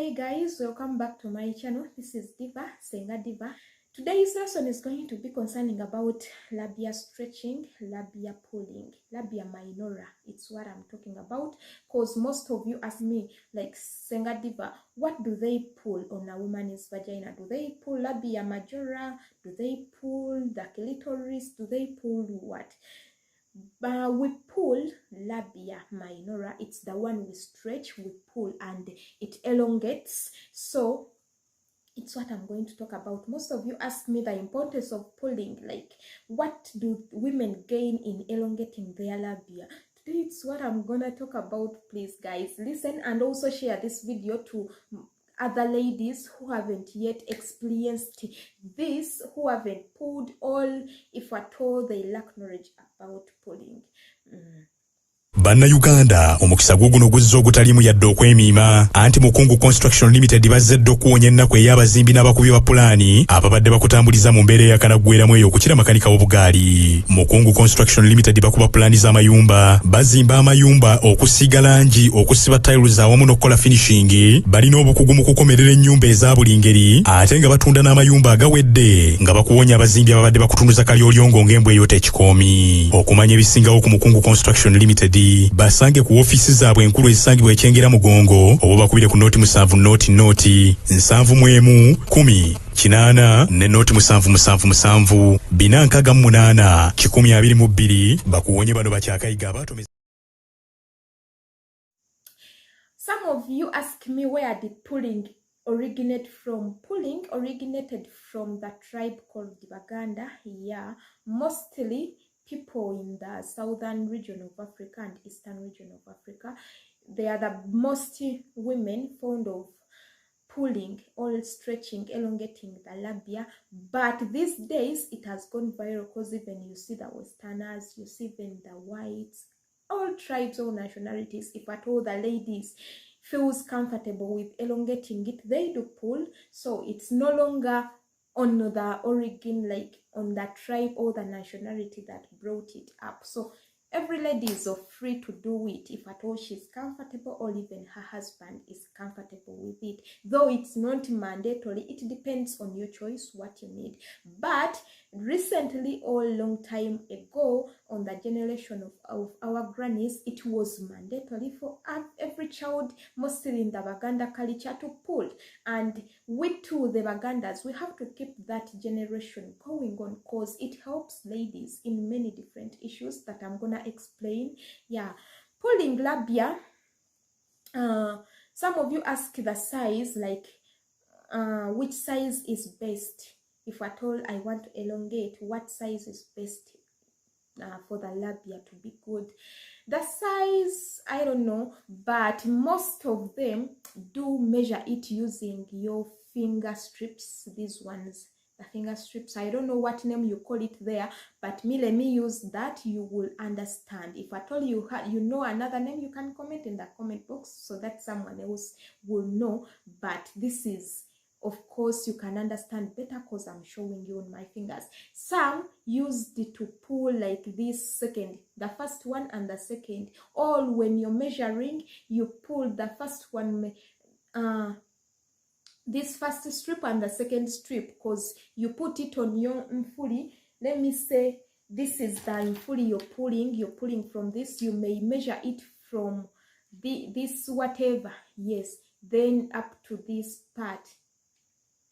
Hey guys, welcome back to my channel. This is Diva, Senga Diva. Today's lesson is going to be concerning about labia stretching, labia pulling, labia minora. It's what I'm talking about because most of you ask me like, Senga Diva, what do they pull on a woman's vagina? Do they pull labia majora? Do they pull the clitoris? Do they pull what? We pull labia minora. It's the one we stretch, we pull, and it elongates. So it's what I'm going to talk about. Most of you ask me the importance of pulling, like what do women gain in elongating their labia. Today it's what I'm gonna talk about. Please guys, listen and also share this video to other ladies who haven't yet experienced this, who haven't pulled, all if at all they lack knowledge about pulling. Bannayuganda omukisa guno guzzo ogutalimu yadde okwemiima anti Mukungu Construction Limited bazedde okuwonya ennaku ey'abazimbi n'abakubi ba pulaani ababadde bakutambuliza mu mbeera eyakanaggweeramu eyo okukira makanika w'obugaali. Mukungu Construction Limited bakuba pulaani z'amayumba, bazimba amayumba, okusiiga langi, okusiba tiles awamu n'okukola finishing. Balina obukugu mu kukomerera ennyumba eza buli ngeri ate nga batunda n'amayumba agawedde nga bakuwonya abazimbi ababadde bakutunduza kalyolyongo ng'embwa eyota ekikoomi. Okumanya ebisingawo ku Mukungu Construction Limited basange ku ofisi zaabwe enkulu ezisangibwa ekyengera Mugongo oba bakubire ku noti 7 noti 7 10 8 ne noti 7 7 122 bakuwonye bano bakyakayiga abatomeza. Some of you ask me where did pulling originate from. Pulling originated from the tribe called Baganda. Yeah, mostly people in the southern region of Africa and eastern region of Africa. They are the most women fond of pulling or stretching, elongating the labia. But these days it has gone viral because even you see the westerners, you see even the whites, all tribes, all nationalities, if at all the ladies feels comfortable with elongating it, they do pull. So it's no longer on the origin, like on the tribe or the nationality that brought it up. So every lady is free to do it if at all she's comfortable, or even her husband is comfortable with it. Though it's not mandatory, it depends on your choice, what you need. But recently, or long time ago, on the generation of our grannies, it was mandatory for every child, mostly in the Baganda culture, to pull. And we too, the Bagandas, we have to keep that generation going on because it helps ladies in many different issues that I'm gonna explain. Yeah, pulling labia. Some of you ask the size, like which size is best. If at all I want to elongate, what size is best for the labia to be good? The size, I don't know, but most of them do measure it using your finger strips. These ones, the finger strips, I don't know what name you call it there, but let me use that. You will understand. If at all you know another name, you can comment in the comment box so that someone else will know. But this is, of course, you can understand better because I'm showing you on my fingers. Some used it to pull like this second, the first one and the second. All when you're measuring, you pull the first one, this first strip and the second strip, because you put it on your mfuli. Let me say this is the mfuli you're pulling from this. You may measure it from this whatever, yes, then up to this part.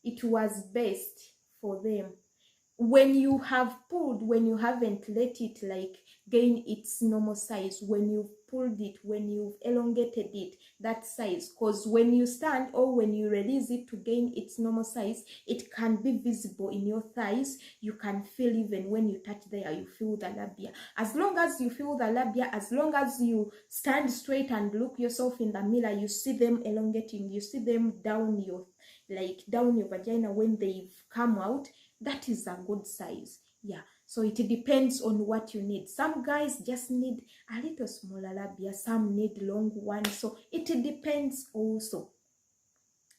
It was best for them. When you have pulled, when you haven't let it like gain its normal size, when you've pulled it, when you've elongated it, that size, because when you stand or when you release it to gain its normal size, it can be visible in your thighs. You can feel, even when you touch there, you feel the labia. As long as you feel the labia, as long as you stand straight and look yourself in the mirror, you see them elongating, you see them down your vagina when they've come out. That is a good size. Yeah, so it depends on what you need. Some guys just need a little smaller labia, some need long one, so it depends also.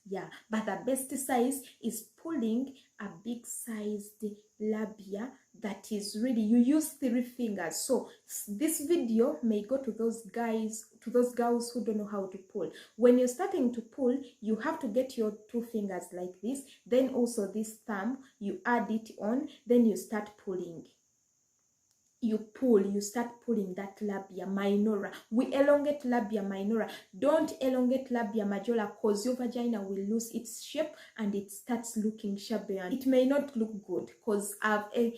Yeah, but the best size is pulling a big sized labia that is really, you use 3 fingers. So this video may go to those girls who don't know how to pull. When you're starting to pull, you have to get your 2 fingers like this, then also this thumb, you add it on, then you start pulling. You start pulling that labia minora. We elongate labia minora. Don't elongate labia majora, because your vagina will lose its shape and it starts looking shabby and it may not look good. Because I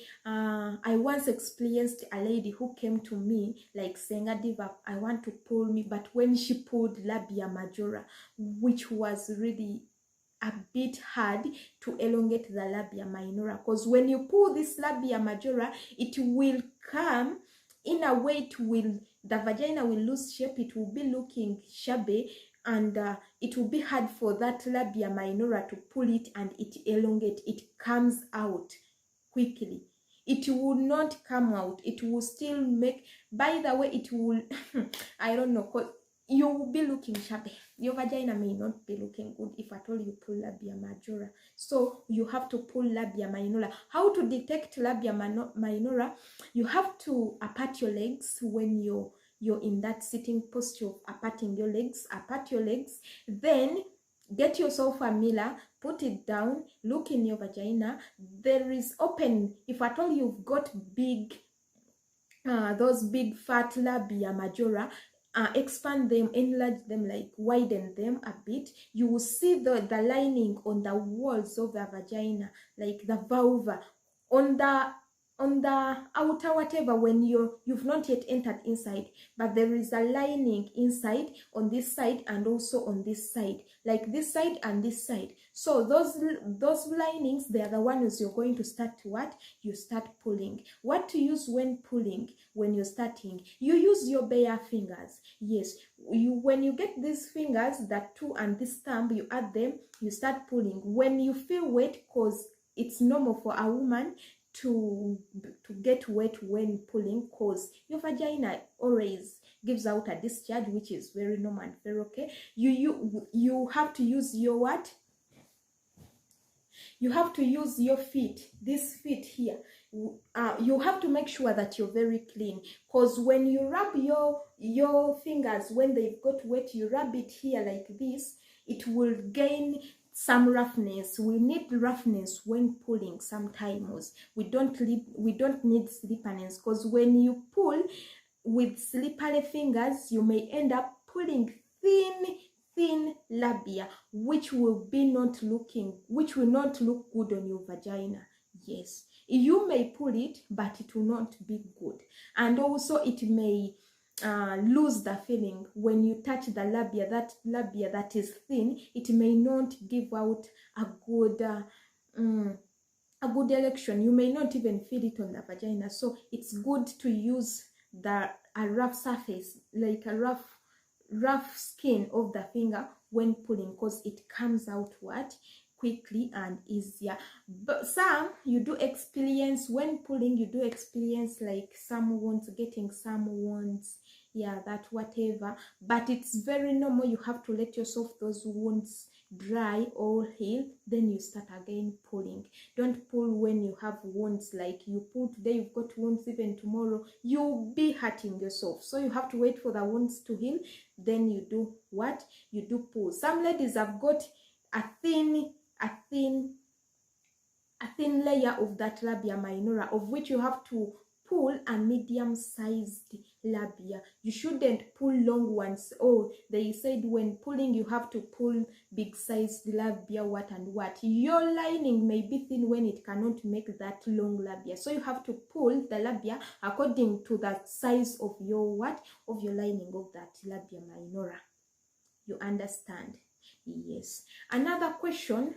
once experienced a lady who came to me like saying, Diva, I want to pull me, but when she pulled labia majora, which was really a bit hard to elongate the labia minora, because when you pull this labia majora, it will come in a way, the vagina will lose shape, it will be looking shabby, and it will be hard for that labia minora to pull it and it elongate. It comes out quickly. It will not come out. It will still make, by the way, it will I don't know, because you will be looking shabby. Your vagina may not be looking good if at all you pull labia majora. So you have to pull labia minora. How to detect labia minora? You have to apart your legs when you're in that sitting posture of aparting your legs. Apart your legs, then get yourself a mirror, put it down, look in your vagina. There is open, if at all you've got big those big fat labia majora, expand them, enlarge them, like widen them a bit. You will see the lining on the walls of the vagina, like the vulva, on the outer whatever, when you've not yet entered inside, but there is a lining inside on this side and also on this side, like this side and this side. So those linings, they are the ones you're going to start you start pulling. What to use when pulling? When you're starting, you use your bare fingers. Yes, when you get these fingers, that 2 and this thumb, you add them, you start pulling. When you feel wet, because it's normal for a woman to get wet when pulling, because your vagina always gives out a discharge, which is very normal and very okay. You have to use your what? You have to use your feet, this feet here. You have to make sure that you're very clean, because when you rub your fingers, when they've got wet, you rub it here like this, it will gain some roughness. We need roughness when pulling. Sometimes we don't need slipperiness, because when you pull with slippery fingers, you may end up pulling thin labia, which will not look good on your vagina. Yes, you may pull it, but it will not be good, and also it may lose the feeling when you touch the labia. That labia that is thin, it may not give out a good erection. You may not even feel it on the vagina. So it's good to use a rough surface, like a rough skin of the finger when pulling, because it comes out quickly and easier. But some, you do experience when pulling, you do experience like some wounds, getting some wounds, yeah, that whatever, but it's very normal. You have to let yourself those wounds dry or heal, then you start again pulling. Don't pull when you have wounds. Like you pull today, you've got wounds, even tomorrow you'll be hurting yourself. So you have to wait for the wounds to heal, then you do what? You do pull. Some ladies have got a thin layer of that labia minora, of which you have to pull a medium-sized labia. You shouldn't pull long ones. Oh, they said when pulling you have to pull big-sized labia, what and what. Your lining may be thin when it cannot make that long labia. So you have to pull the labia according to the size of your of your lining of that labia minora. You understand? Yes. Another question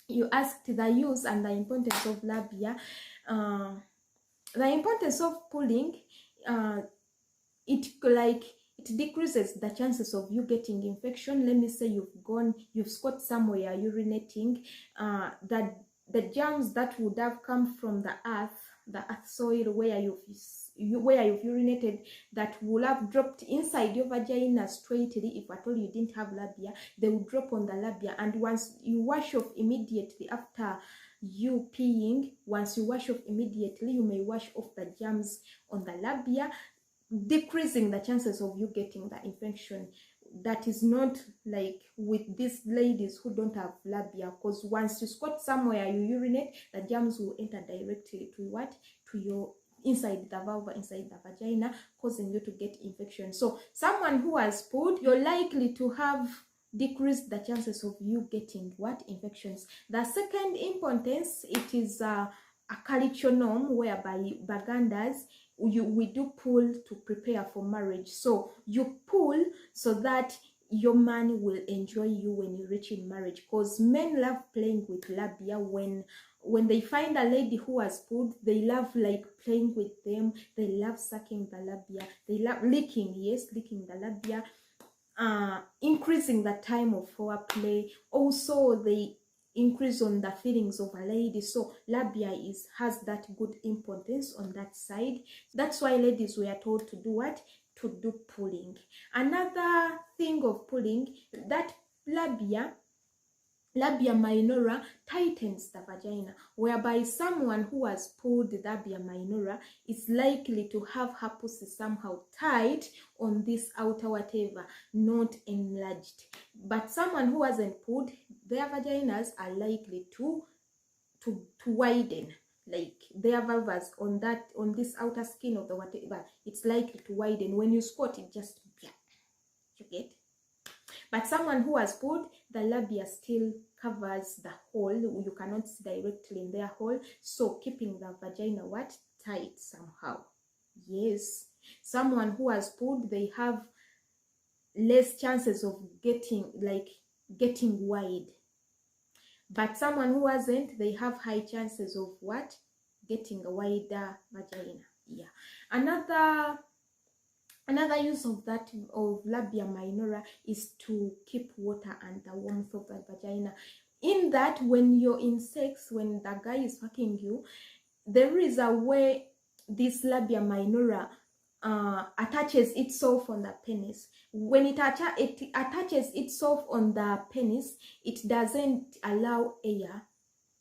you asked, the use and the importance of labia. The importance of pulling, it decreases the chances of you getting infection. Let me say you've squat somewhere urinating, the germs that would have come from the earth soil where where you've urinated that will have dropped inside your vagina straightly. If at all you didn't have labia, they will drop on the labia, and once you wash off immediately after you peeing, once you wash off immediately, you may wash off the germs on the labia, decreasing the chances of you getting the infection. That is not like with these ladies who don't have labia, because once you squat somewhere, you urinate, the germs will enter directly to what? To your inside the vulva, inside the vagina, causing you to get infection. So someone who has pooed, you're likely to have decreased the chances of you getting what? Infections. The second importance, it is a cultural norm whereby Bagandas, we do pull to prepare for marriage. So you pull so that your man will enjoy you when you reach in marriage, because men love playing with labia. When they find a lady who has pulled, they love like playing with them, they love sucking the labia, they love licking, yes, licking the labia, increasing the time of foreplay. Also, they increase on the feelings of a lady. So labia has that good importance on that side. That's why ladies were told to do what? To do pulling. Another thing of pulling, that labia minora tightens the vagina, whereby someone who has pulled the labia minora is likely to have her pussy somehow tight on this outer whatever, not enlarged. But someone who hasn't pulled, their vaginas are likely to widen, like their vulvas on this outer skin of the whatever, it's likely to widen. When you squat, it just, you get. But someone who has pulled, the labia still covers the hole. You cannot see directly in their hole, so keeping the vagina what? Tight somehow. Yes. Someone who has pulled, they have less chances of getting wide. But someone who hasn't, they have high chances of what? Getting a wider vagina. Yeah. Another use of labia minora is to keep water and the warmth of the vagina. In that, when you're in sex, when the guy is fucking you, there is a way this labia minora attaches itself on the penis. When it attaches itself on the penis, it doesn't allow air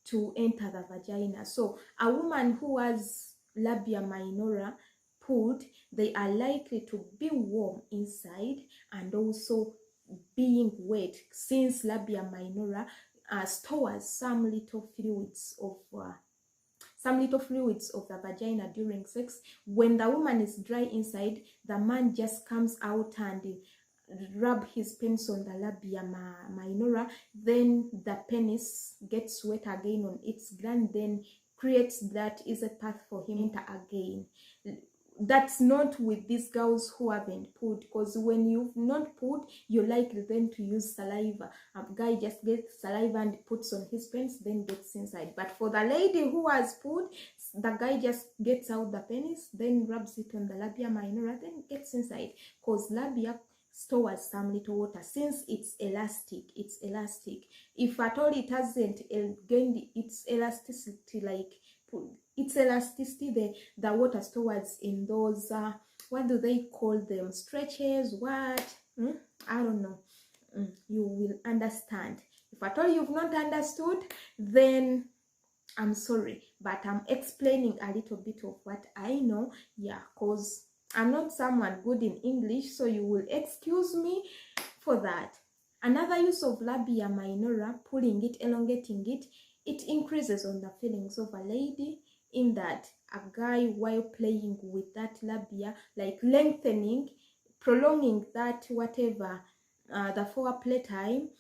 to enter the vagina. So a woman who has labia minora pulled, they are likely to be warm inside and also being wet, since labia minora stores some little fluids of the vagina during sex. When the woman is dry inside, the man just comes out and rub his penis on the labia minora, then the penis gets wet again on its gland, then creates that easy path for him to again. That's not with these girls who haven't pulled, because when you've not pulled, you're likely then to use saliva. A guy just gets saliva and puts on his penis, then gets inside. But for the lady who has pulled, the guy just gets out the penis, then rubs it on the labia minora, then gets inside, because labia stores some little water. Since it's elastic, if at all it hasn't gained its elasticity, the water stores in those what do they call them, stretches, what? I don't know. You will understand. If at all you've not understood, then I'm sorry, but I'm explaining a little bit of what I know. Yeah, because I'm not someone good in English, so you will excuse me for that. Another use of labia minora, pulling it, elongating it, it increases on the feelings of a lady, in that a guy, while playing with that labia, like lengthening, prolonging that whatever, the foreplay time,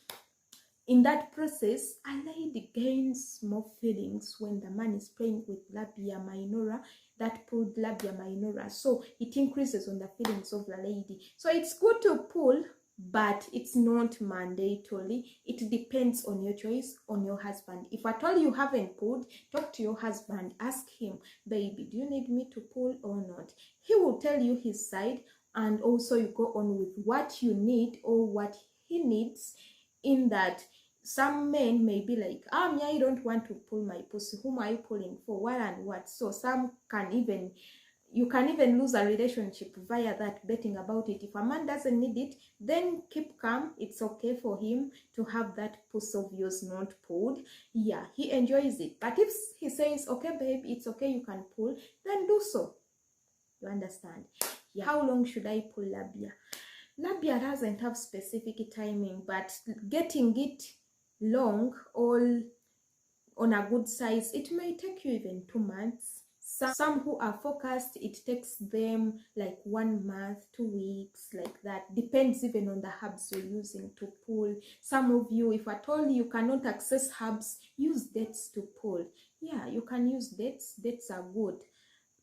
in that process, a lady gains more feelings when the man is playing with labia minora, that pulled labia minora. So it increases on the feelings of the lady. So it's good to pull, but it's not mandatory. It depends on your choice, on your husband. If at all you haven't pulled, talk to your husband. Ask him, baby, do you need me to pull or not? He will tell you his side, and also you go on with what you need or what he needs. In that, some men may be like, I don't want to pull my pussy. Whom are you pulling for? What and what? So some can even You can even lose a relationship via that, betting about it. If a man doesn't need it, then keep calm. It's okay for him to have that puss of yours not pulled. Yeah, he enjoys it. But if he says, okay babe, it's okay, you can pull, then do so. You understand? Yeah. How long should I pull labia? Labia doesn't have specific timing, but getting it long or on a good size, it may take you even 2 months. Some who are focused, it takes them like 1 month, 2 weeks, like that. Depends even on the herbs you're using to pull. Some of you, if at all you cannot access herbs, use dates to pull. Yeah, you can use dates. Dates are good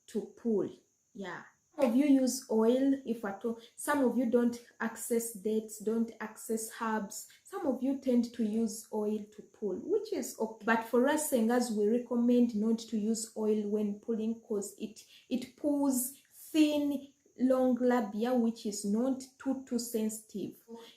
to pull. Yeah. Some of you use oil, if at all. Some of you don't access dates, don't access herbs. Some of you tend to use oil to pull, which is okay. But for us singers, we recommend not to use oil when pulling, because it pulls thin, long labia, which is not too sensitive.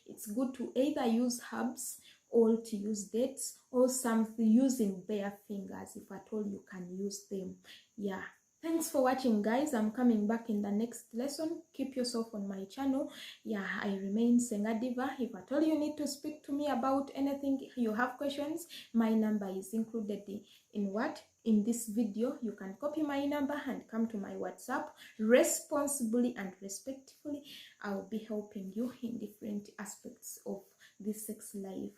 It's good to either use herbs or to use dates, or something using bare fingers, if at all you can use them. Yeah. Thanks for watching, guys. I'm coming back in the next lesson. Keep yourself on my channel. Yeah, I remain Senga Diva. If at all you need to speak to me about anything, you have questions, my number is included in this video. You can copy my number and come to my WhatsApp. Responsibly and respectfully, I'll be helping you in different aspects of this sex life.